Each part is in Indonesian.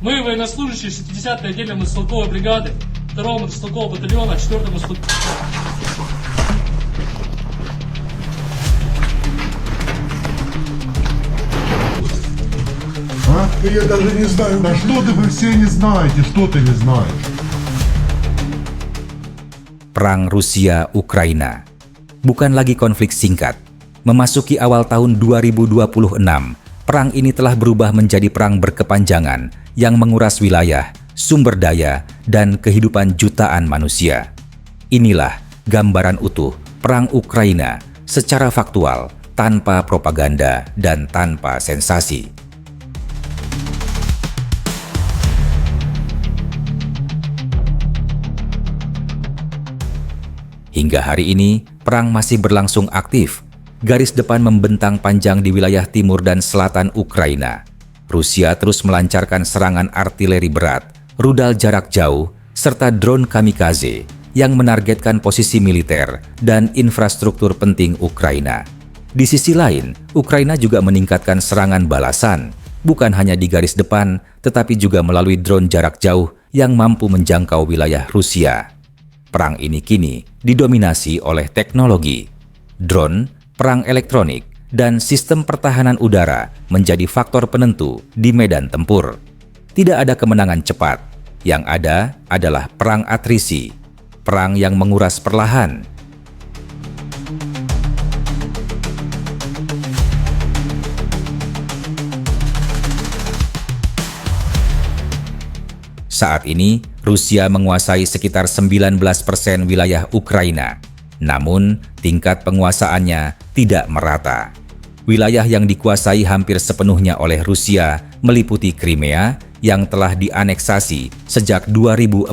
Мы, военнослужащие 60-й отдельной мотострелковой бригады, 2-го мотострелкового батальона, 4-го мотострелкового... А? Я даже не знаю. Да что ты, вы все не знаете, что ты не знаешь? Perang Rusia-Ukraina bukan lagi konflik singkat. Memasuki awal tahun 2026, perang ini telah berubah menjadi perang berkepanjangan yang menguras wilayah, sumber daya, dan kehidupan jutaan manusia. Inilah gambaran utuh perang Ukraina secara faktual, tanpa propaganda dan tanpa sensasi. Hingga hari ini, perang masih berlangsung aktif. Garis depan membentang panjang di wilayah timur dan selatan Ukraina. Rusia terus melancarkan serangan artileri berat, rudal jarak jauh, serta drone kamikaze yang menargetkan posisi militer dan infrastruktur penting Ukraina. Di sisi lain, Ukraina juga meningkatkan serangan balasan, bukan hanya di garis depan, tetapi juga melalui drone jarak jauh yang mampu menjangkau wilayah Rusia. Perang ini kini didominasi oleh teknologi. Drone, perang elektronik, dan sistem pertahanan udara menjadi faktor penentu di medan tempur. Tidak ada kemenangan cepat. Yang ada adalah perang atrisi, perang yang menguras perlahan. Saat ini, Rusia menguasai sekitar 19% wilayah Ukraina. Namun, tingkat penguasaannya tidak merata. Wilayah yang dikuasai hampir sepenuhnya oleh Rusia meliputi Crimea yang telah dianeksasi sejak 2014,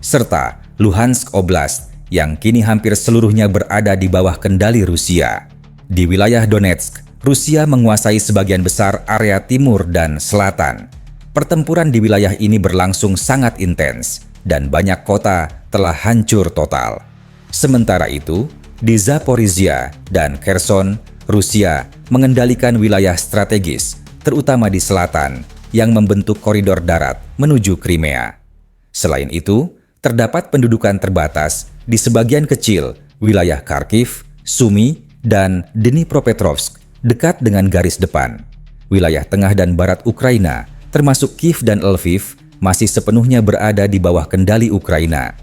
serta Luhansk Oblast yang kini hampir seluruhnya berada di bawah kendali Rusia. Di wilayah Donetsk, Rusia menguasai sebagian besar area timur dan selatan. Pertempuran di wilayah ini berlangsung sangat intens dan banyak kota telah hancur total. Sementara itu, di Zaporizhia dan Kherson, Rusia mengendalikan wilayah strategis, terutama di selatan, yang membentuk koridor darat menuju Crimea. Selain itu, terdapat pendudukan terbatas di sebagian kecil wilayah Kharkiv, Sumy, dan Dnipropetrovsk dekat dengan garis depan. Wilayah tengah dan barat Ukraina, termasuk Kiev dan Lviv, masih sepenuhnya berada di bawah kendali Ukraina.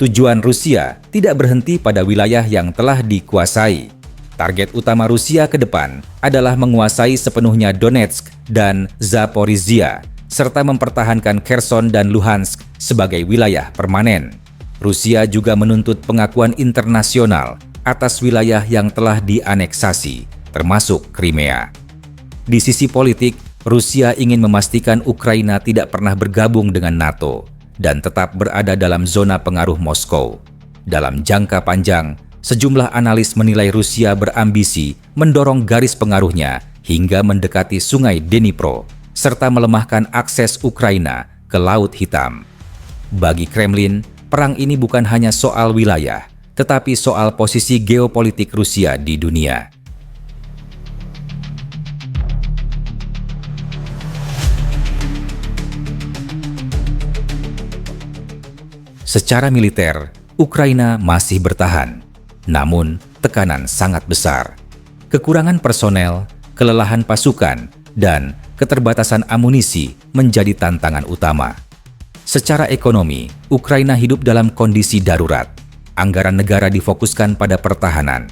Tujuan Rusia tidak berhenti pada wilayah yang telah dikuasai. Target utama Rusia ke depan adalah menguasai sepenuhnya Donetsk dan Zaporizhia, serta mempertahankan Kherson dan Luhansk sebagai wilayah permanen. Rusia juga menuntut pengakuan internasional atas wilayah yang telah dianeksasi, termasuk Crimea. Di sisi politik, Rusia ingin memastikan Ukraina tidak pernah bergabung dengan NATO dan tetap berada dalam zona pengaruh Moskow. Dalam jangka panjang, sejumlah analis menilai Rusia berambisi mendorong garis pengaruhnya hingga mendekati Sungai Dnipro, serta melemahkan akses Ukraina ke Laut Hitam. Bagi Kremlin, perang ini bukan hanya soal wilayah, tetapi soal posisi geopolitik Rusia di dunia. Secara militer, Ukraina masih bertahan, namun tekanan sangat besar. Kekurangan personel, kelelahan pasukan, dan keterbatasan amunisi menjadi tantangan utama. Secara ekonomi, Ukraina hidup dalam kondisi darurat. Anggaran negara difokuskan pada pertahanan.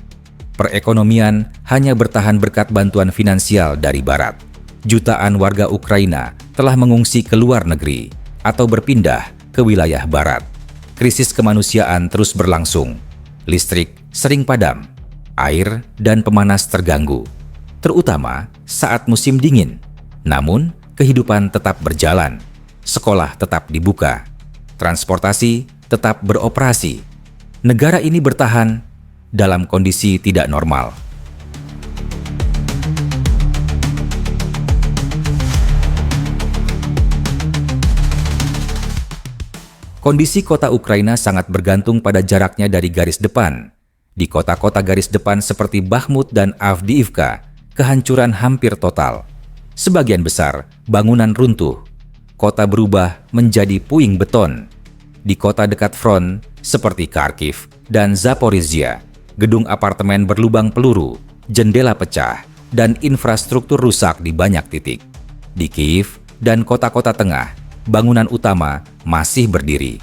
Perekonomian hanya bertahan berkat bantuan finansial dari Barat. Jutaan warga Ukraina telah mengungsi ke luar negeri atau berpindah ke wilayah Barat. Krisis kemanusiaan terus berlangsung. Listrik sering padam, air dan pemanas terganggu, terutama saat musim dingin. Namun, kehidupan tetap berjalan. Sekolah tetap dibuka. Transportasi tetap beroperasi. Negara ini bertahan dalam kondisi tidak normal. Kondisi kota Ukraina sangat bergantung pada jaraknya dari garis depan. Di kota-kota garis depan seperti Bakhmut dan Avdiivka, kehancuran hampir total. Sebagian besar bangunan runtuh. Kota berubah menjadi puing beton. Di kota dekat front seperti Kharkiv dan Zaporizhia, gedung apartemen berlubang peluru, jendela pecah, dan infrastruktur rusak di banyak titik. Di Kiev dan kota-kota tengah, bangunan utama masih berdiri.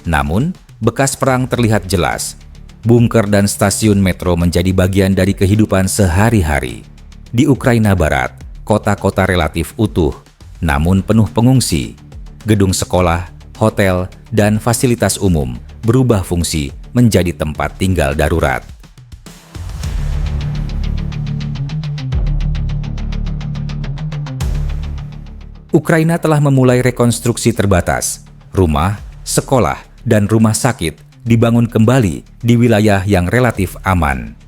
Namun, bekas perang terlihat jelas. Bunker dan stasiun metro menjadi bagian dari kehidupan sehari-hari. Di Ukraina Barat, kota-kota relatif utuh, namun penuh pengungsi. Gedung sekolah, hotel, dan fasilitas umum berubah fungsi menjadi tempat tinggal darurat. Ukraina telah memulai rekonstruksi terbatas. Rumah, sekolah, dan rumah sakit dibangun kembali di wilayah yang relatif aman.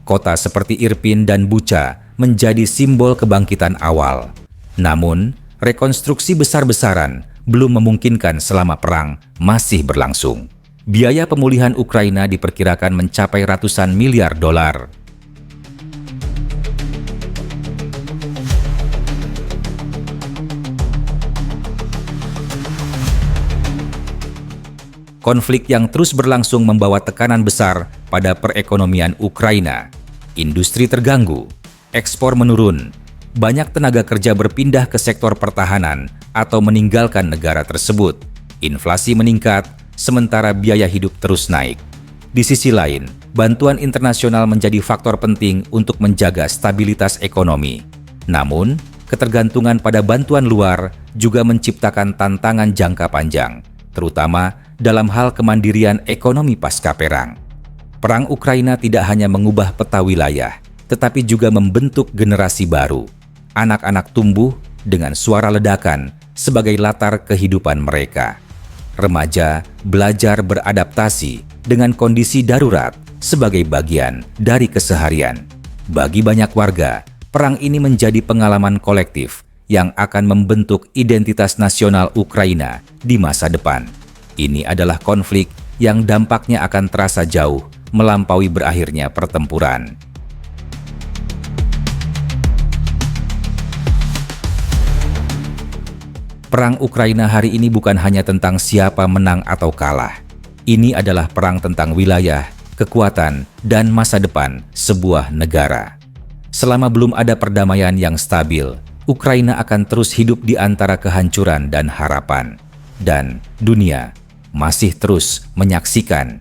Kota seperti Irpin dan Bucha menjadi simbol kebangkitan awal. Namun, rekonstruksi besar-besaran belum memungkinkan selama perang masih berlangsung. Biaya pemulihan Ukraina diperkirakan mencapai ratusan miliar dolar. Konflik yang terus berlangsung membawa tekanan besar pada perekonomian Ukraina. Industri terganggu, ekspor menurun, banyak tenaga kerja berpindah ke sektor pertahanan atau meninggalkan negara tersebut. Inflasi meningkat, sementara biaya hidup terus naik. Di sisi lain, bantuan internasional menjadi faktor penting untuk menjaga stabilitas ekonomi. Namun, ketergantungan pada bantuan luar juga menciptakan tantangan jangka panjang, terutama dalam hal kemandirian ekonomi pasca perang. Perang Ukraina tidak hanya mengubah peta wilayah, tetapi juga membentuk generasi baru. Anak-anak tumbuh dengan suara ledakan sebagai latar kehidupan mereka. Remaja belajar beradaptasi dengan kondisi darurat sebagai bagian dari keseharian. Bagi banyak warga, perang ini menjadi pengalaman kolektif yang akan membentuk identitas nasional Ukraina di masa depan. Ini adalah konflik yang dampaknya akan terasa jauh melampaui berakhirnya pertempuran. Perang Ukraina hari ini bukan hanya tentang siapa menang atau kalah. Ini adalah perang tentang wilayah, kekuatan, dan masa depan sebuah negara. Selama belum ada perdamaian yang stabil, Ukraina akan terus hidup di antara kehancuran dan harapan. Dan dunia masih terus menyaksikan